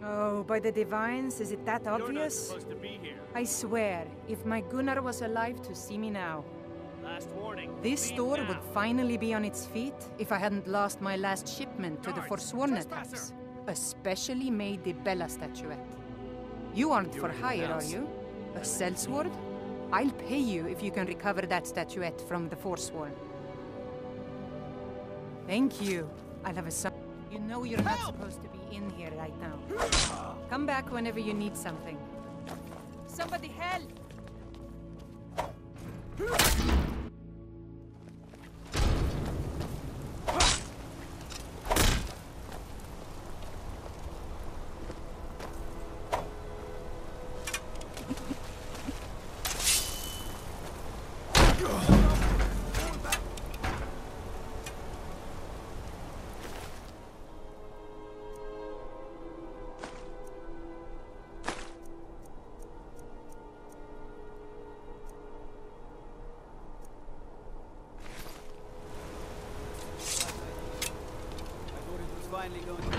Oh, by the divines, is it that obvious? You're not supposed to be here. I swear, if my Gunnar was alive to see me now. Last warning. This leave store now. would finally be on its feet if I hadn't lost my last shipment to the Guards, Forsworn trespasser. attacks. A specially made Dibella statuette. You aren't for hire, are you? A sellsword? I'll pay you if you can recover that statuette from the Forsworn. Thank you. I'll have a son. You know you're not supposed to be in here right now. Come back whenever you need something. Somebody help! Finally going to...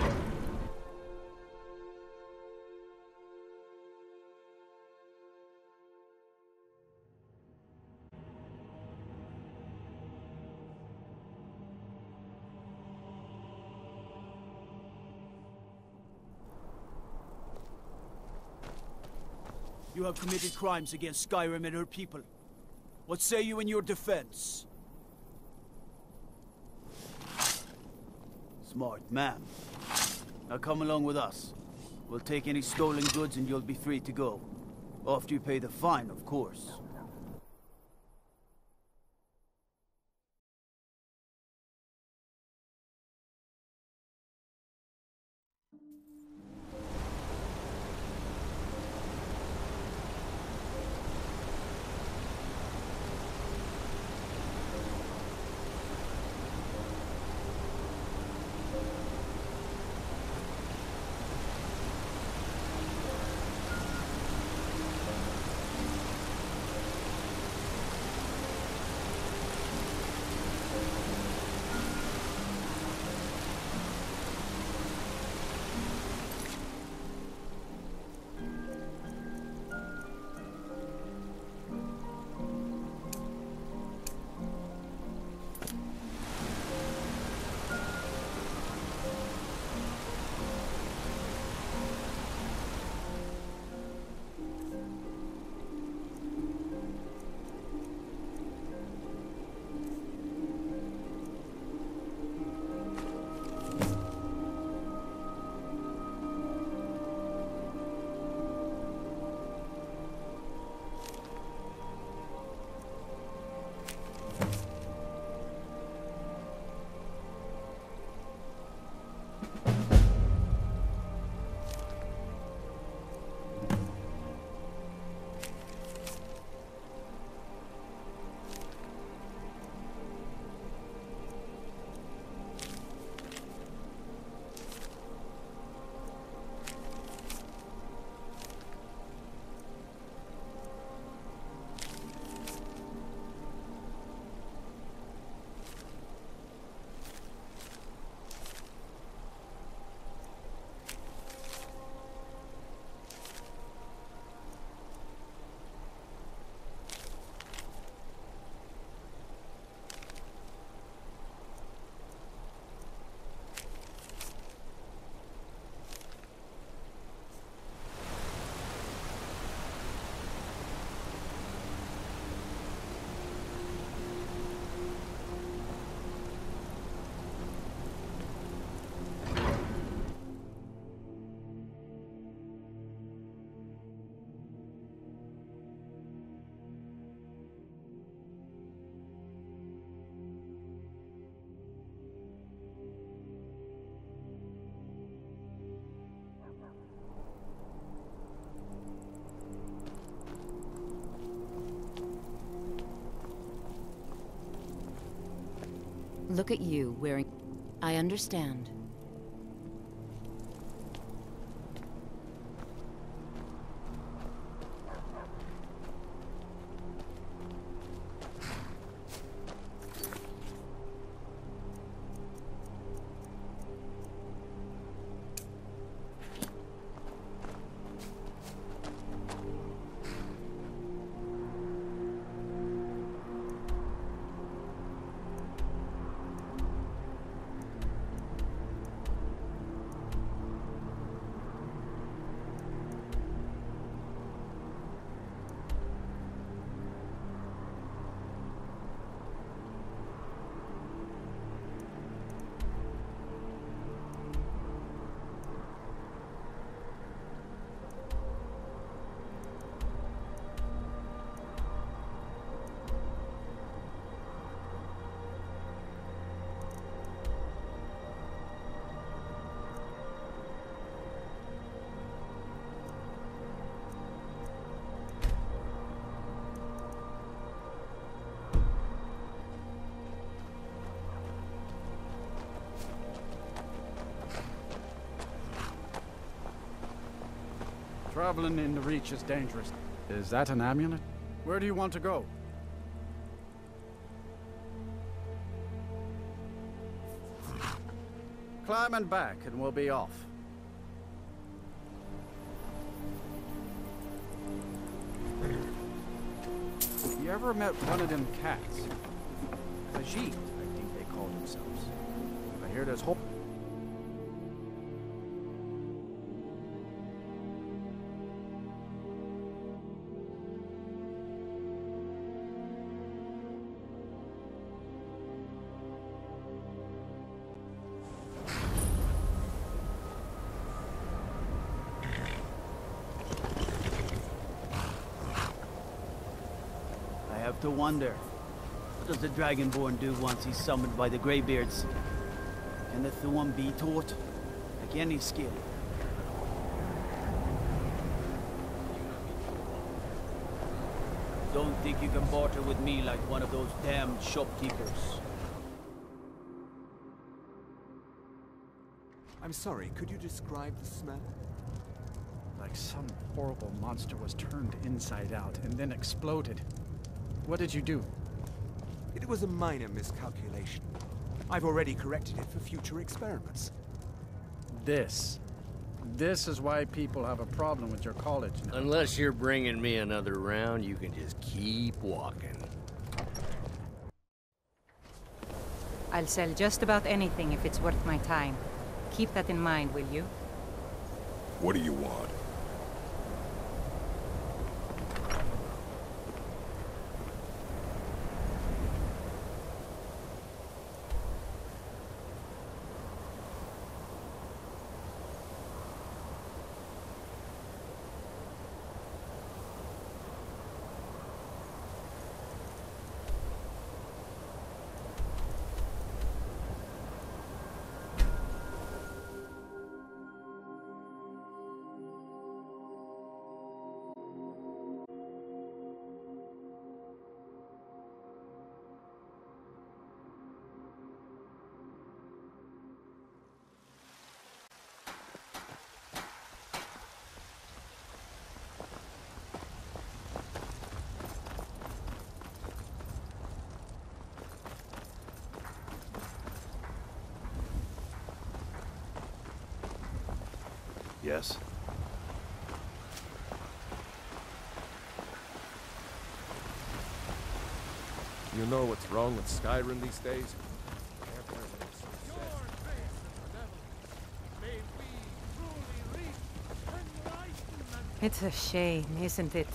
You have committed crimes against Skyrim and her people. What say you in your defense? Smart man. Now come along with us. We'll take any stolen goods and you'll be free to go. After you pay the fine, of course. Look at you wearing... I understand. Traveling in the Reach is dangerous. Is that an amulet? Where do you want to go? Climb and back, and we'll be off. You ever met one of them cats? Ajit, I think they call themselves. I hear there's hope. I have to wonder, what does the Dragonborn do once he's summoned by the Greybeards? Can the Thorn be taught? Like any skill? Don't think you can barter with me like one of those damned shopkeepers. I'm sorry, could you describe the smell? Like some horrible monster was turned inside out and then exploded. What did you do? It was a minor miscalculation. I've already corrected it for future experiments. This is why people have a problem with your college now. Unless you're bringing me another round, you can just keep walking. I'll sell just about anything if it's worth my time. Keep that in mind, will you? What do you want? Yes? You know what's wrong with Skyrim these days? It's a shame, isn't it?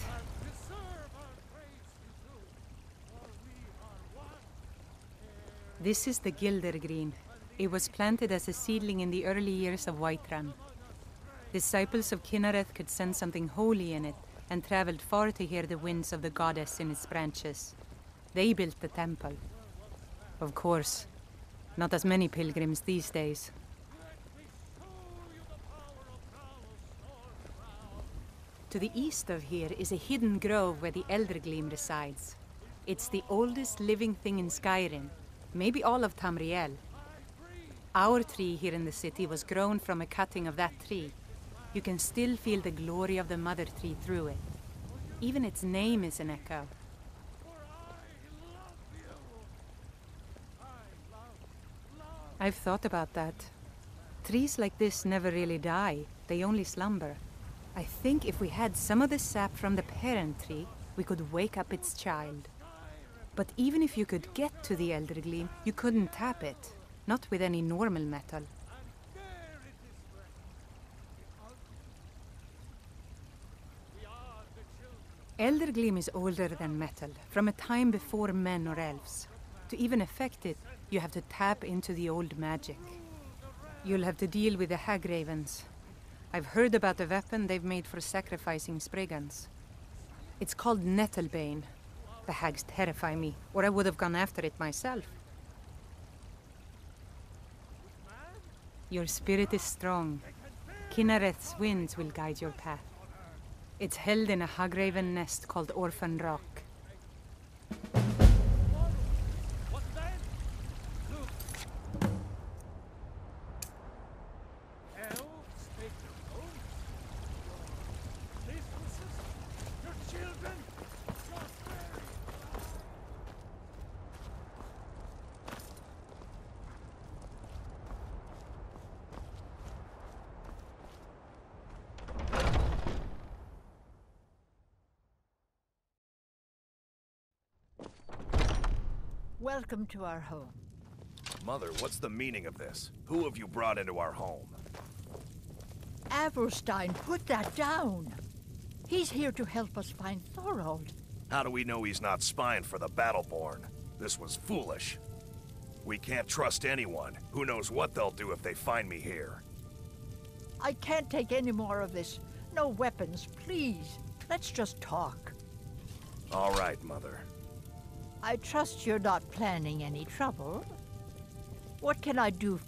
This is the Gildergreen. It was planted as a seedling in the early years of Whiterun. Disciples of Kynareth could sense something holy in it and traveled far to hear the winds of the goddess in its branches. They built the temple. Of course, not as many pilgrims these days. To the east of here is a hidden grove where the Eldergleam resides. It's the oldest living thing in Skyrim, maybe all of Tamriel. Our tree here in the city was grown from a cutting of that tree. You can still feel the glory of the mother tree through it. Even its name is an echo. I've thought about that. Trees like this never really die, they only slumber. I think if we had some of the sap from the parent tree, we could wake up its child. But even if you could get to the Eldergleam, you couldn't tap it. Not with any normal metal. Eldergleam is older than metal, from a time before men or elves. To even affect it, you have to tap into the old magic. You'll have to deal with the hag ravens. I've heard about the weapon they've made for sacrificing Spriggans. It's called Nettlebane. The hags terrify me, or I would have gone after it myself. Your spirit is strong. Kynareth's winds will guide your path. It's held in a hagraven nest called Orphan Rock. Welcome to our home. Mother, what's the meaning of this? Who have you brought into our home? Avrelstein, put that down. He's here to help us find Thorold. How do we know he's not spying for the Battleborn? This was foolish. We can't trust anyone. Who knows what they'll do if they find me here? I can't take any more of this. No weapons, please. Let's just talk. All right, Mother. I trust you're not planning any trouble. What can I do?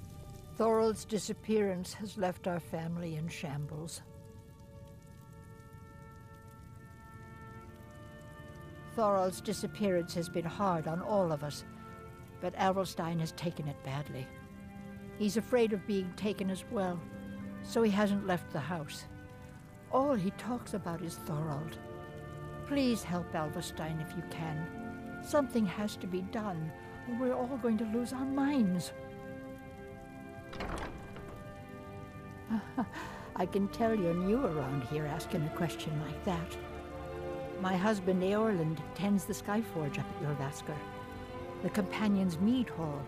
Thorold's disappearance has left our family in shambles. Thorold's disappearance has been hard on all of us, but Avrelstein has taken it badly. He's afraid of being taken as well, so he hasn't left the house. All he talks about is Thorold. Please help Avrelstein if you can. Something has to be done, or we're all going to lose our minds. I can tell you're new around here asking a question like that. My husband Eorland tends the Skyforge up at Jorvaskr, the Companion's Mead Hall.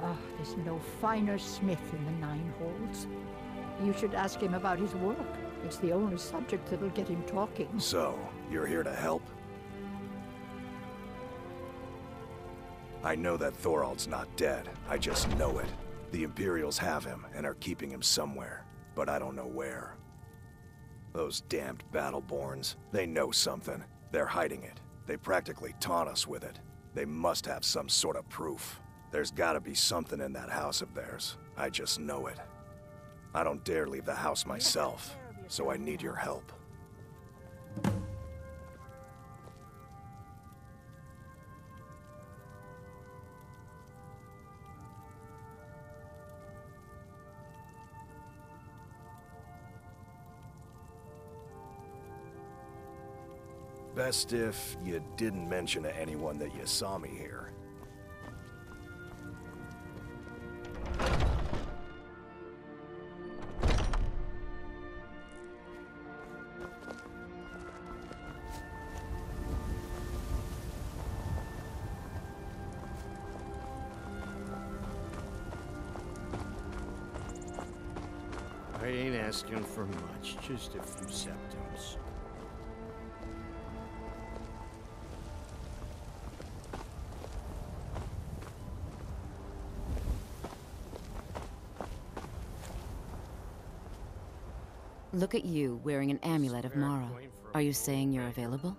Oh, there's no finer smith in the Nine Holds. You should ask him about his work. It's the only subject that'll get him talking. So, you're here to help? I know that Thorold's not dead. I just know it. The Imperials have him and are keeping him somewhere, but I don't know where. Those damned Battleborns, they know something. They're hiding it. They practically taunt us with it. They must have some sort of proof. There's gotta be something in that house of theirs. I just know it. I don't dare leave the house myself, so I need your help. Best if you didn't mention to anyone that you saw me here. I ain't asking for much, just a few septums. Look at you, wearing an amulet of Mara. Are you saying you're available?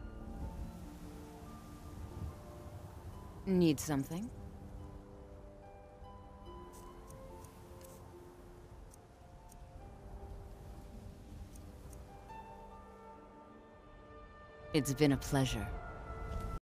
Need something? It's been a pleasure.